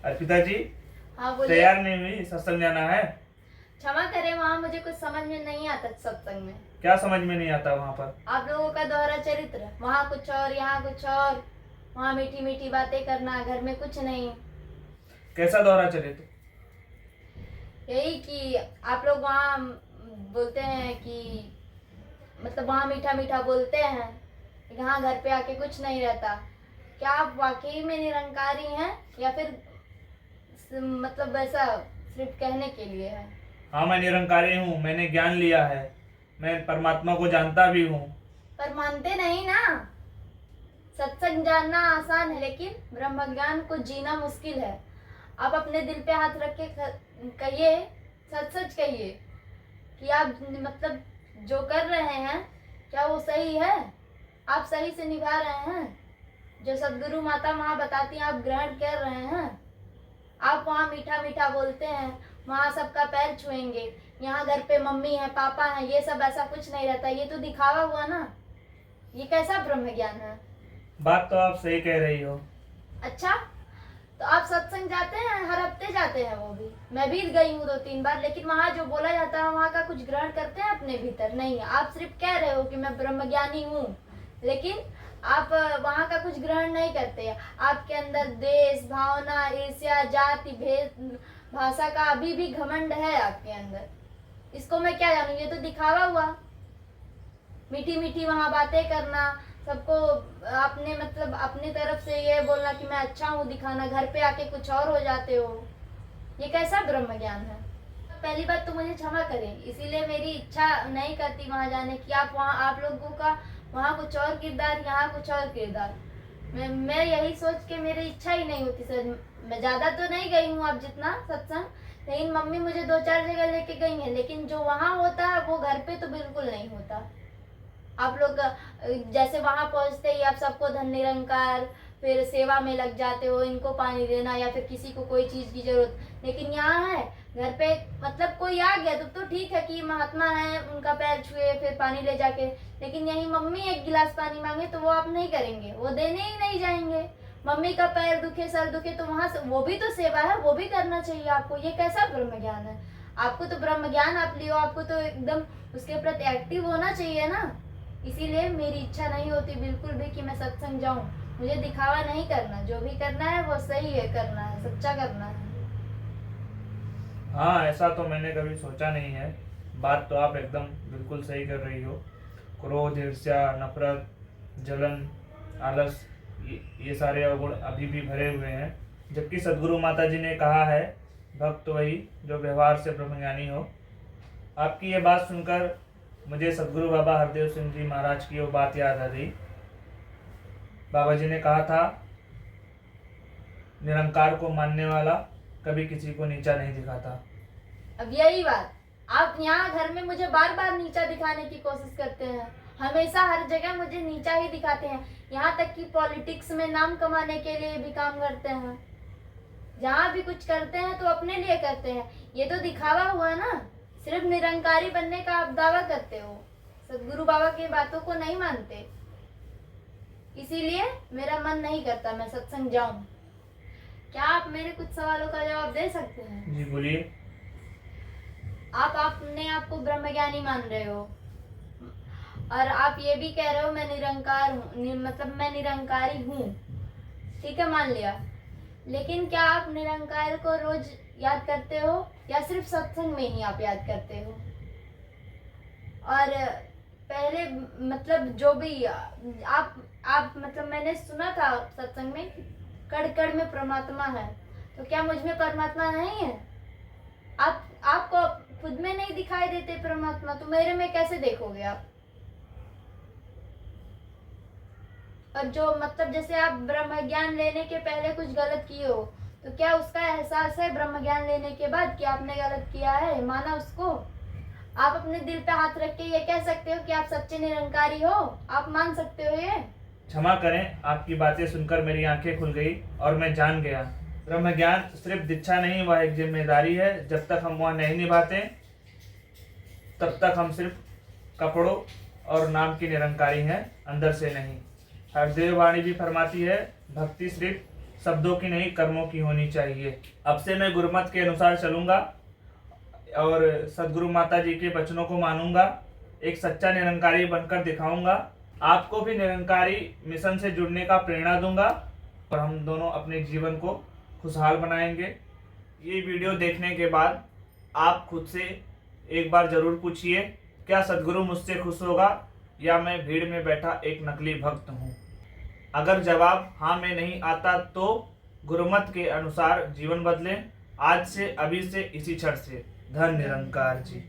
अर्पिता जी, हाँ बोलिए। तैयार नहीं हुई? सत्संग जाना है। क्षमा करें, वहाँ मुझे कुछ समझ में नहीं आता सत्संग में। क्या समझ में नहीं आता वहाँ पर? आप लोगों का दोहरा चरित्र, वहाँ कुछ और यहाँ कुछ और, वहाँ मीठी मीठी बातें करना, घर में कुछ नहीं। कैसा दोहरा चरित्र? यही कि आप लोग वहाँ बोलते हैं कि मतलब वहाँ मीठा मीठा बोलते हैं, यहाँ घर पे आके कुछ नहीं रहता। क्या आप वाकई में निरंकारी हैं या फिर मतलब ऐसा सिर्फ कहने के लिए है? हाँ, मैं निरंकारी हूँ। मैंने ज्ञान लिया है। मैं परमात्मा को जानता भी हूँ। पर मानते नहीं ना। सत्संग जानना आसान है लेकिन ब्रह्म ज्ञान को जीना मुश्किल है। आप अपने दिल पे हाथ रख के कहिए, सच सच कहिए कि आप मतलब जो कर रहे हैं क्या वो सही है? आप सही से निभा रहे हैं? जो सदगुरु माता वहाँ बताती हैं आप ग्रहण कर रहे हैं? आप वहाँ मीठा मीठा बोलते हैं, वहाँ सबका पैर छुएंगे, यहाँ घर पे मम्मी है पापा है, ये सब ऐसा कुछ नहीं रहता। ये तो दिखावा हुआ ना। ये कैसा ब्रह्म ज्ञान है? बात तो आप सही कह रही हो। अच्छा, तो आप सत्संग जाते हैं? हर हफ्ते जाते हैं? वो भी मैं भी गई हूँ 2-3 बार, लेकिन वहाँ जो बोला जाता है वहाँ का कुछ ग्रहण करते हैं अपने भीतर? नहीं। आप सिर्फ कह रहे हो कि मैं ब्रह्मज्ञानी हूँ, लेकिन आप वहाँ का कुछ ग्रहण नहीं करते। आपके अंदर देश भावना, ईर्ष्या, जाति भेद, भाषा का अभी भी घमंड है आपके अंदर। इसको मैं क्या जानूँ? ये तो दिखावा हुआ। मीठी मीठी वहाँ बातें करना, सबको अपने मतलब अपनी तरफ से ये बोलना कि मैं अच्छा हूँ दिखाना, घर पे आके कुछ और हो जाते हो। ये कैसा ब्रह्म ज्ञान है? पहली बात तो मुझे क्षमा करें, इसीलिए मेरी इच्छा नहीं करती वहाँ जाने की। आप लोगों का वहाँ कुछ और किरदार, यहाँ कुछ और किरदार। मैं यही सोच के मेरी इच्छा ही नहीं होती सर। मैं ज़्यादा तो नहीं गई हूँ आप जितना सत्संग, लेकिन मम्मी मुझे 2-4 जगह लेके गई हैं, लेकिन जो वहाँ होता है वो घर पे तो बिल्कुल नहीं होता। आप लोग जैसे वहां पहुंचते ही आप सबको धन निरंकार, फिर सेवा में लग जाते हो, इनको पानी देना या फिर किसी को कोई चीज की जरूरत। लेकिन यहाँ है घर पे मतलब कोई आ गया तो ठीक है कि महात्मा है, उनका पैर छुए फिर पानी ले जाके। लेकिन यही मम्मी एक गिलास पानी मांगे तो वो आप नहीं करेंगे, वो देने ही नहीं जाएंगे। मम्मी का पैर दुखे सर दुखे तो वहां से वो भी तो सेवा है, वो भी करना चाहिए आपको। ये कैसा ब्रह्म ज्ञान है? आपको तो ब्रह्म ज्ञान आप लियो, आपको तो एकदम उसके प्रति एक्टिव होना चाहिए ना। इसीलिए मेरी इच्छा नहीं होती बिल्कुल भी कि मैं सत्संग जाऊं। मुझे दिखावा नहीं करना, जो भी करना है वो सही है करना है, सच्चा करना है। हाँ, ऐसा तो मैंने कभी सोचा नहीं है। बात तो आप एकदम बिल्कुल सही कर रही हो। क्रोध, ईर्ष्या, नफरत, जलन, आलस, ये सारे अवगुण अभी भी भरे हुए हैं। जबकि सदगुरु माता जी ने कहा है, भक्त वही जो व्यवहार से ब्रह्मज्ञानी हो। आपकी ये बात सुनकर मुझे सदगुरु बाबा हरदेव सिंह जी महाराज की वो बात याद आ गई। बाबा जी ने कहा था, निरंकार को मानने वाला कभी किसी को नीचा नहीं दिखाता। अब यही बात आप यहाँ घर में मुझे बार बार नीचा दिखाने की कोशिश करते हैं। हमेशा हर जगह मुझे नीचा ही दिखाते हैं। यहाँ तक कि पॉलिटिक्स में नाम कमाने के लिए भी काम करते हैं। जहाँ भी कुछ करते हैं तो अपने लिए करते हैं। ये तो दिखावा हुआ ना। सिर्फ निरंकारी बनने का आप दावा करते हो, सदगुरु बाबा की बातों को नहीं मानते। इसीलिए मेरा मन नहीं करता मैं सत्संग जाऊं। क्या आप मेरे कुछ सवालों का जवाब दे सकते हैं? जी बोलिए। आप अपने आप को ब्रह्मज्ञानी मान रहे हो और आप ये भी कह रहे हो मैं निरंकार हूँ, मतलब मैं निरंकारी हूँ। ठीक है, मान लिया। लेकिन क्या आप निरंकार को रोज याद करते हो या सिर्फ सत्संग में ही आप याद करते हो? और पहले मतलब जो भी आप मतलब मैंने सुना था सत्संग में कड़ कड़ में परमात्मा है, तो क्या मुझ में परमात्मा नहीं है? आपको खुद में नहीं दिखाई देते परमात्मा, तो मेरे में कैसे देखोगे आप? और जो मतलब जैसे आप ब्रह्म ज्ञान लेने के पहले कुछ गलत किए हो, तो क्या उसका एहसास है ब्रह्म ज्ञान लेने के बाद कि आपने गलत किया है? माना उसको? आप अपने दिल पे हाथ रख के ये कह सकते हो कि आप सच्चे निरंकारी हो? आप मान सकते हो ये? क्षमा करें, आपकी बातें सुनकर मेरी आंखें खुल गई और मैं जान गया, ब्रह्म ज्ञान सिर्फ दीक्षा नहीं, वह एक जिम्मेदारी है। जब तक हम वह नहीं निभाते तब तक हम सिर्फ कपड़ों और नाम की निरंकारी हैं, अंदर से नहीं। हरदेव वाणी भी फरमाती है, भक्ति सिर्फ शब्दों की नहीं कर्मों की होनी चाहिए। अब से मैं गुरुमत के अनुसार चलूंगा और सदगुरु माता जी के वचनों को मानूंगा, एक सच्चा निरंकारी बनकर दिखाऊंगा। आपको भी निरंकारी मिशन से जुड़ने का प्रेरणा दूंगा और हम दोनों अपने जीवन को खुशहाल बनाएंगे। ये वीडियो देखने के बाद आप खुद से एक बार जरूर पूछिए, क्या सदगुरु मुझसे खुश होगा या मैं भीड़ में बैठा एक नकली भक्त हूँ। अगर जवाब हाँ में नहीं आता तो गुरुमत के अनुसार जीवन बदलें, आज से, अभी से, इसी क्षण से। धन निरंकार जी।